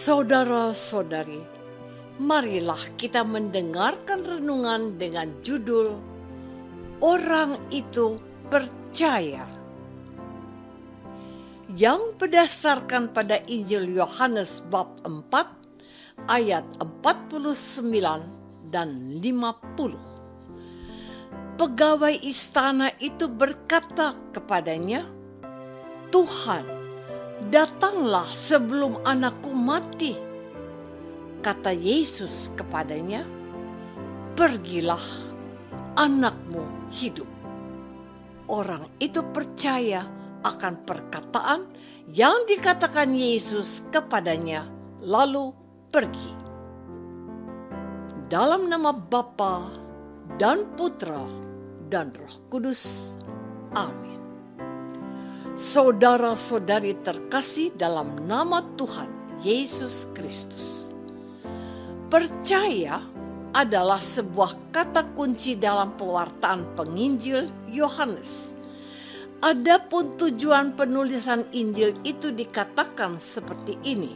Saudara-saudari, marilah kita mendengarkan renungan dengan judul Orang Itu Percaya, yang berdasarkan pada Injil Yohanes bab 4 ayat 49 dan 50. Pegawai istana itu berkata kepadanya, "Tuhan, datanglah sebelum anakku mati." Kata Yesus kepadanya, "Pergilah, anakmu hidup." Orang itu percaya akan perkataan yang dikatakan Yesus kepadanya, lalu pergi. Dalam nama Bapa dan Putra dan Roh Kudus. Amin. Saudara-saudari terkasih dalam nama Tuhan Yesus Kristus. Percaya adalah sebuah kata kunci dalam pewartaan penginjil Yohanes. Adapun tujuan penulisan Injil itu dikatakan seperti ini.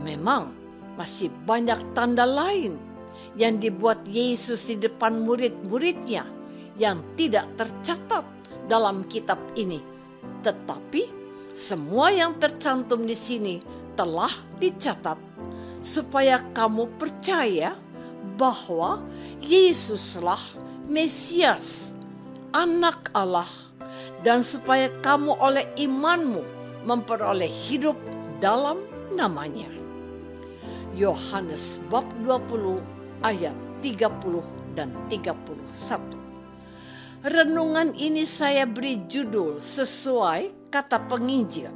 Memang masih banyak tanda lain yang dibuat Yesus di depan murid-muridnya yang tidak tercatat dalam kitab ini. Tetapi semua yang tercantum di sini telah dicatat supaya kamu percaya bahwa Yesuslah Mesias, Anak Allah, dan supaya kamu oleh imanmu memperoleh hidup dalam namanya. Yohanes bab 20 ayat 30 dan 31. Renungan ini saya beri judul sesuai kata penginjil.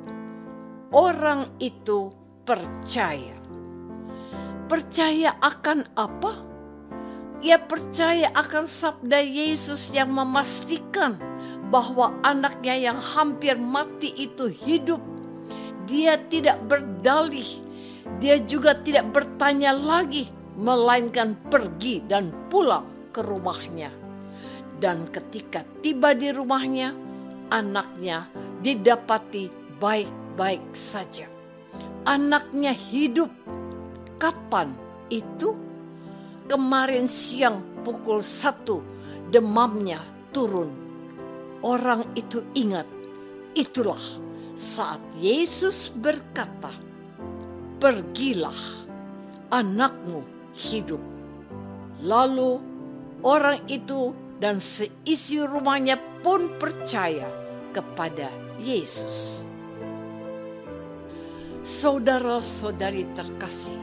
Orang itu percaya. Percaya akan apa? Ia percaya akan sabda Yesus yang memastikan bahwa anaknya yang hampir mati itu hidup. Dia tidak berdalih, dia juga tidak bertanya lagi, melainkan pergi dan pulang ke rumahnya. Dan ketika tiba di rumahnya, anaknya didapati baik-baik saja. Anaknya hidup. Kapan itu? Kemarin siang pukul 1 demamnya turun. Orang itu ingat, itulah saat Yesus berkata, "Pergilah, anakmu hidup." Lalu orang itu dan seisi rumahnya pun percaya kepada Yesus. Saudara-saudari terkasih,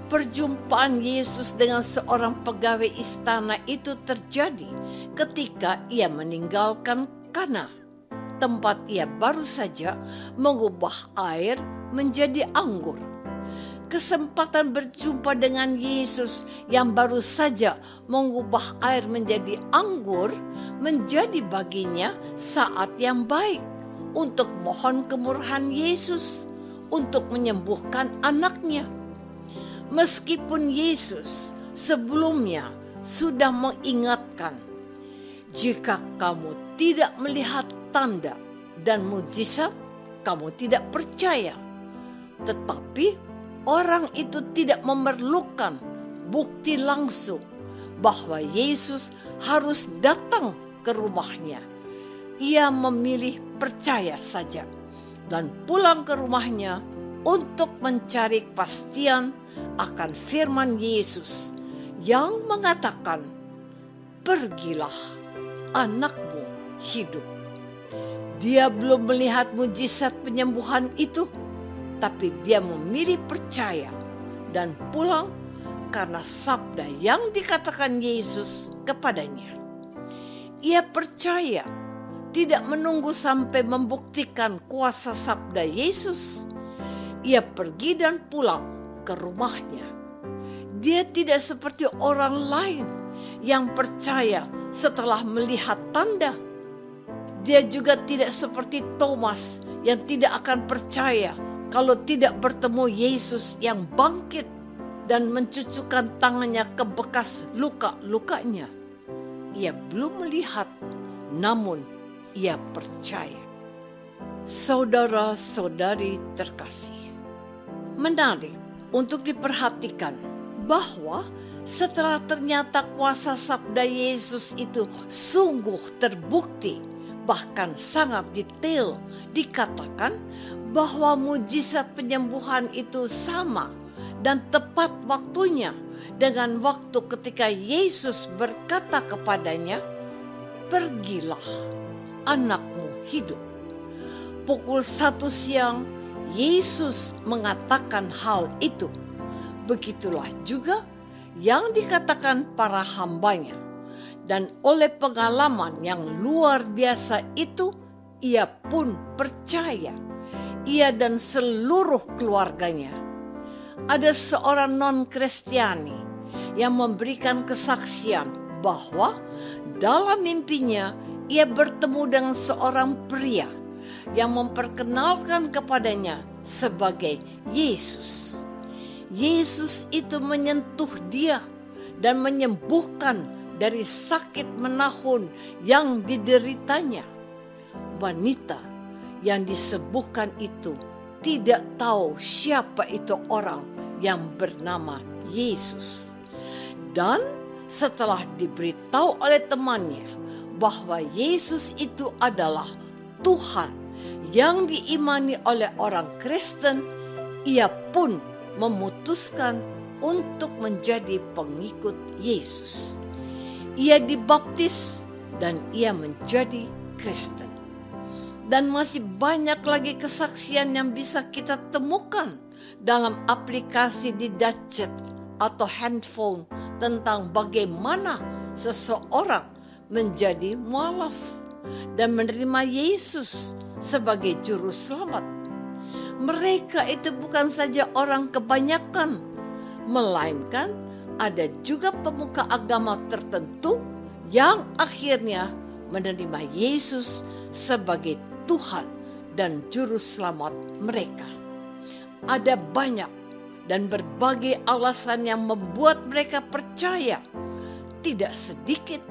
perjumpaan Yesus dengan seorang pegawai istana itu terjadi ketika ia meninggalkan Kana, tempat ia baru saja mengubah air menjadi anggur. Kesempatan berjumpa dengan Yesus yang baru saja mengubah air menjadi anggur menjadi baginya saat yang baik untuk mohon kemurahan Yesus untuk menyembuhkan anaknya. Meskipun Yesus sebelumnya sudah mengingatkan, jika kamu tidak melihat tanda dan mujizat, kamu tidak percaya. Tetapi orang itu tidak memerlukan bukti langsung bahwa Yesus harus datang ke rumahnya. Ia memilih percaya saja dan pulang ke rumahnya untuk mencari kepastian akan firman Yesus yang mengatakan, "Pergilah, anakmu hidup." Dia belum melihat mujizat penyembuhan itu, tapi dia memilih percaya dan pulang karena sabda yang dikatakan Yesus kepadanya. Ia percaya, tidak menunggu sampai membuktikan kuasa sabda Yesus. Ia pergi dan pulang ke rumahnya. Dia tidak seperti orang lain yang percaya setelah melihat tanda. Dia juga tidak seperti Thomas yang tidak akan percaya kalau tidak bertemu Yesus yang bangkit dan mencucukkan tangannya ke bekas luka-lukanya. Ia belum melihat, namun ia percaya. Saudara-saudari terkasih, Menarik untuk diperhatikan bahwa setelah ternyata kuasa sabda Yesus itu sungguh terbukti, bahkan sangat detail, dikatakan bahwa mujizat penyembuhan itu sama dan tepat waktunya dengan waktu ketika Yesus berkata kepadanya, "Pergilah, anakmu hidup." Pukul 1 siang Yesus mengatakan hal itu. Begitulah juga yang dikatakan para hambanya. Dan oleh pengalaman yang luar biasa itu, ia pun percaya. Ia dan seluruh keluarganya. Ada seorang non-Kristiani yang memberikan kesaksian bahwa dalam mimpinya ia bertemu dengan seorang pria yang memperkenalkan kepadanya sebagai Yesus. Yesus itu menyentuh dia dan menyembuhkan dari sakit menahun yang dideritanya. Wanita yang disembuhkan itu tidak tahu siapa itu orang yang bernama Yesus. Dan setelah diberitahu oleh temannya bahwa Yesus itu adalah Tuhan yang diimani oleh orang Kristen, ia pun memutuskan untuk menjadi pengikut Yesus. Ia dibaptis dan ia menjadi Kristen. Dan masih banyak lagi kesaksian yang bisa kita temukan dalam aplikasi di gadget atau handphone tentang bagaimana seseorang menjadi mualaf dan menerima Yesus sebagai juru selamat. Mereka itu bukan saja orang kebanyakan, melainkan ada juga pemuka agama tertentu yang akhirnya menerima Yesus sebagai Tuhan dan juru selamat mereka. Ada banyak dan berbagai alasan yang membuat mereka percaya, tidak sedikit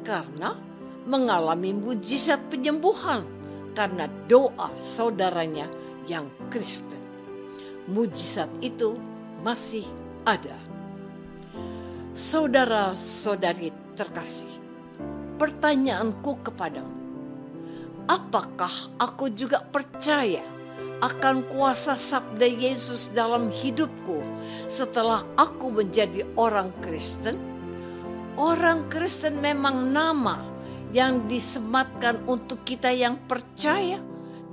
karena mengalami mujizat penyembuhan karena doa saudaranya yang Kristen. Mujizat itu masih ada. Saudara-saudari terkasih, pertanyaanku kepadamu, apakah aku juga percaya akan kuasa sabda Yesus dalam hidupku setelah aku menjadi orang Kristen? Orang Kristen memang nama yang disematkan untuk kita yang percaya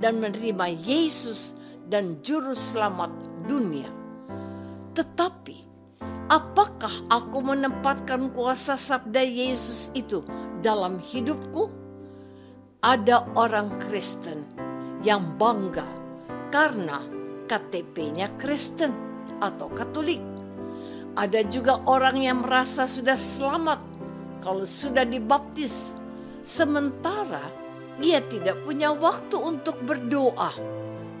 dan menerima Yesus dan juru selamat dunia. Tetapi apakah aku menempatkan kuasa sabda Yesus itu dalam hidupku? Ada orang Kristen yang bangga karena KTP-nya Kristen atau Katolik. Ada juga orang yang merasa sudah selamat kalau sudah dibaptis, sementara ia tidak punya waktu untuk berdoa,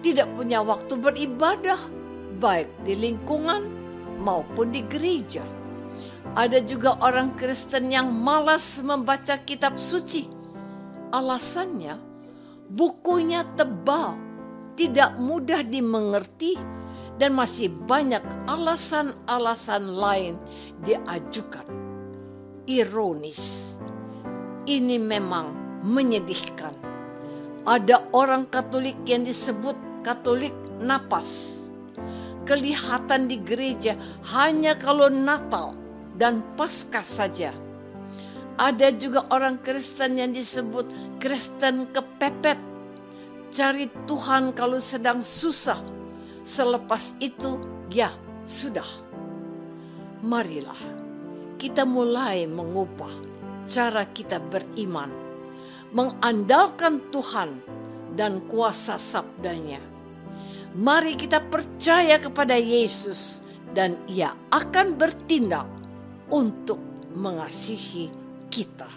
tidak punya waktu beribadah, baik di lingkungan maupun di gereja. Ada juga orang Kristen yang malas membaca kitab suci. Alasannya, bukunya tebal, tidak mudah dimengerti, dan masih banyak alasan-alasan lain diajukan. Ironis, ini memang menyedihkan. Ada orang Katolik yang disebut Katolik napas. Kelihatan di gereja hanya kalau Natal dan Paskah saja. Ada juga orang Kristen yang disebut Kristen kepepet. Cari Tuhan kalau sedang susah. Selepas itu, ya sudah. Marilah kita mulai mengubah cara kita beriman, mengandalkan Tuhan dan kuasa sabdanya. Mari kita percaya kepada Yesus dan Ia akan bertindak untuk mengasihi kita.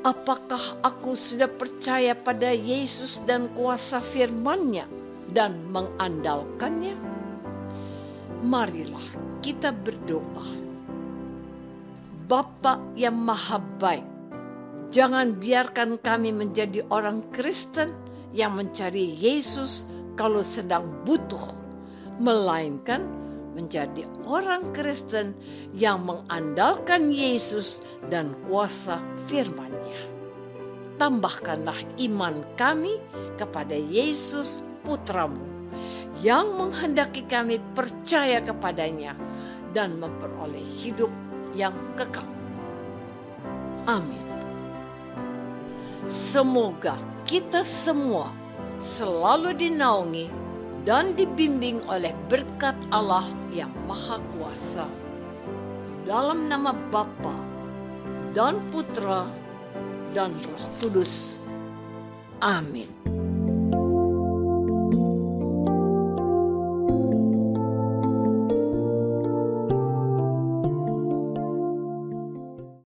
Apakah aku sudah percaya pada Yesus dan kuasa firman-Nya dan mengandalkannya? Marilah kita berdoa. Bapa yang Maha Baik, jangan biarkan kami menjadi orang Kristen yang mencari Yesus kalau sedang butuh, melainkan menjadi orang Kristen yang mengandalkan Yesus dan kuasa firman-Nya. Tambahkanlah iman kami kepada Yesus Putramu, yang menghendaki kami percaya kepadanya dan memperoleh hidup yang kekal. Amin. Semoga kita semua selalu dinaungi dan dibimbing oleh berkat Allah yang Maha Kuasa. Dalam nama Bapa dan Putra dan Roh Kudus. Amin.